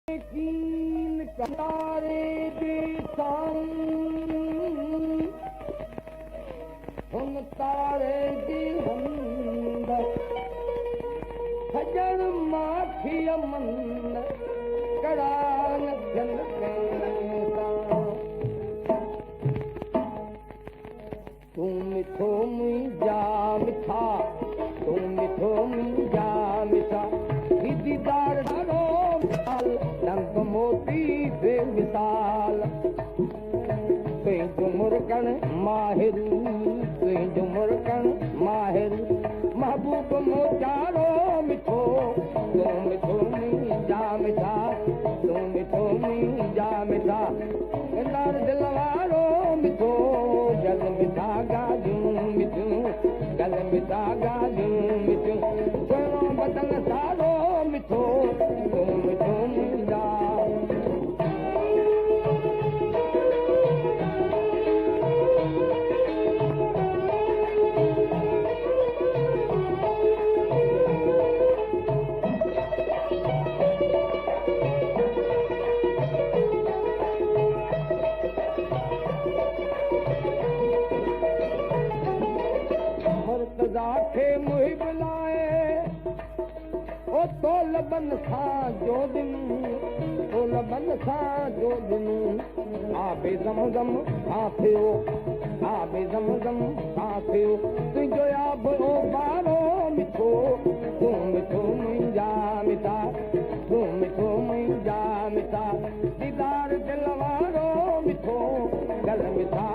कीन तारे बेसान हुन तारे दी हंद सजण माखी अमन कड़ान जन तू मिठो मुंहिंजा मिठा तू मिठो मुंहिंजा मिठा दीदार ॾाढो रंग मोती बे मिसाल तुंहिंजो मुर्कण माहिर तुंहिंजो मुर्कण माहिर महबूब मोचारो मिठो तूं मिठो मुंहिंजा मिठा तूं मिठो मुंहिंजा मिठा नार दिल वारो मिठो गल मिठा गाजूं मिठियूं गल मिठा गाजूं मिठियूं सुहिणो बदन सारो मिठो तूं मिठो मुंहिंजा खे मुहिब लाए ओ तो लबन सां जो दिन तो लबन सां जो दिन आबे ज़मज़म सां थियो आबे ज़मज़म सां थियो तुंहिंजो आब ओ बारो मिठो तूं मिठो मुंहिंजा मिठा तूं मिठो मुंहिंजा मिठा दीदार दिल वारो मिठो गल मिठा